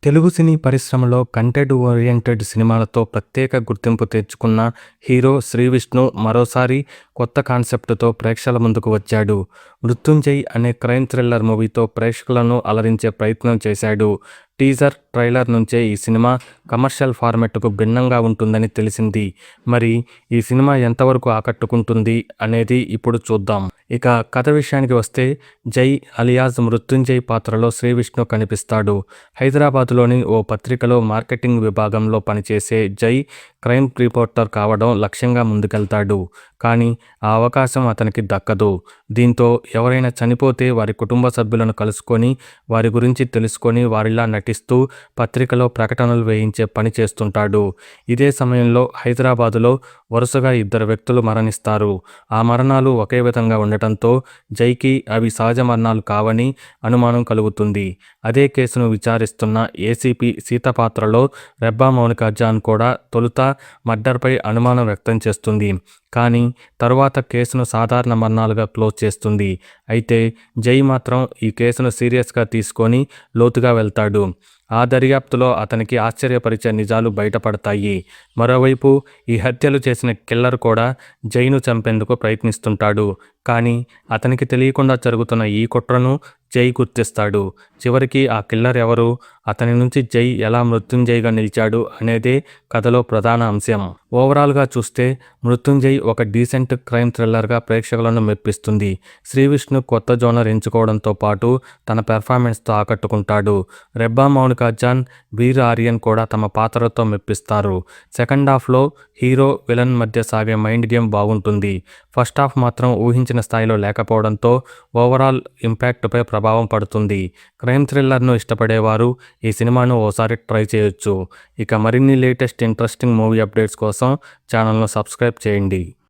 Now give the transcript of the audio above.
తెలుగు సినీ పరిశ్రమలో content oriented సినిమాలతో ప్రత్యేక గుర్తింపు తెచ్చుకున్న హీరో శ్రీవిష్ణు మరోసారి కొత్త కాన్సెప్ట్తో ప్రేక్షకుల ముందుకు వచ్చాడు. 'మృత్యుంజయ్' అనే క్రైమ్ థ్రిల్లర్ మూవీతో ప్రేక్షకులను అలరించే ప్రయత్నం చేశాడు. టీజర్, ట్రైలర్ నుంచే ఈ సినిమా కమర్షియల్ ఫార్మాట్కు భిన్నంగా ఉంటుందని తెలిసింది. మరి ఈ సినిమా ఎంతవరకు ఆకట్టుకుంటుంది అనేది ఇప్పుడు చూద్దాం. ఇక కథ విషయానికి వస్తే, జై అలియాస్ మృత్యుంజయ్ పాత్రలో శ్రీవిష్ణు కనిపిస్తాడు. హైదరాబాద్లోని ఓ పత్రికలో మార్కెటింగ్ విభాగంలో పనిచేసే జై క్రైమ్ రిపోర్టర్ కావడం లక్ష్యంగా ముందుకెళ్తాడు. కానీ ఆ అవకాశం అతనికి దక్కదు. దీంతో ఎవరైనా చనిపోతే వారి కుటుంబ సభ్యులను కలుసుకొని వారి గురించి తెలుసుకొని వారిలా నటిస్తూ పత్రికలో ప్రకటనలు వేయించే పని చేస్తుంటాడు. ఇదే సమయంలో హైదరాబాదులో వరుసగా 2 వ్యక్తులు మరణిస్తారు. ఆ మరణాలు ఒకే విధంగా ఉండటంతో జైకి అవి సహజ మరణాలు కావని అనుమానం కలుగుతుంది. అదే కేసును విచారిస్తున్న ఏసీపీ సీత పాత్రలో రెబ్బా మౌనిక జాన్ కూడా తొలుత మర్డర్పై అనుమానం వ్యక్తం చేస్తుంది. కానీ తరువాత కేసును సాధారణ మరణాలుగా క్లోజ్ చేస్తుంది. అయితే జై మాత్రం ఈ కేసును సీరియస్గా తీసుకొని లోతుగా వెళ్తాడు. ఆ దర్యాప్తులో అతనికి ఆశ్చర్యపరిచే నిజాలు బయటపడతాయి. మరోవైపు ఈ హత్యలు చేసిన కిల్లర్ కూడా జైను చంపేందుకు ప్రయత్నిస్తుంటాడు. కానీ అతనికి తెలియకుండా జరుగుతున్న ఈ కుట్రను జై గుర్తిస్తాడు. చివరికి ఆ కిల్లర్ ఎవరు, అతని నుంచి జై ఎలా మృత్యుంజయ్గా నిలిచాడు అనేదే కథలో ప్రధాన అంశం. ఓవరాల్గా చూస్తే మృత్యుంజయ్ ఒక డీసెంట్ క్రైమ్ థ్రిల్లర్గా ప్రేక్షకులను మెప్పిస్తుంది. శ్రీవిష్ణు కొత్త జోనర్ ఎంచుకోవడంతో పాటు తన పెర్ఫార్మెన్స్తో ఆకట్టుకుంటాడు. రెబ్బా మౌనిక జాన్, వీర్ ఆర్యన్ కూడా తమ పాత్రలతో మెప్పిస్తారు. సెకండ్ హాఫ్లో హీరో విలన్ మధ్య సాగే మైండ్ గేమ్ బాగుంటుంది. ఫస్ట్ హాఫ్ మాత్రం ఊహించిన స్థాయిలో లేకపోవడంతో ఓవరాల్ ఇంపాక్ట్పై ప్రభావం పడుతుంది. క్రైమ్ థ్రిల్లర్ను ఇష్టపడేవారు ఈ సినిమాను ఓసారి ట్రై చేయొచ్చు. ఇక మరిన్ని లేటెస్ట్ ఇంట్రెస్టింగ్ మూవీ అప్డేట్స్ కోసం ఛానల్ను సబ్స్క్రైబ్ చేయండి.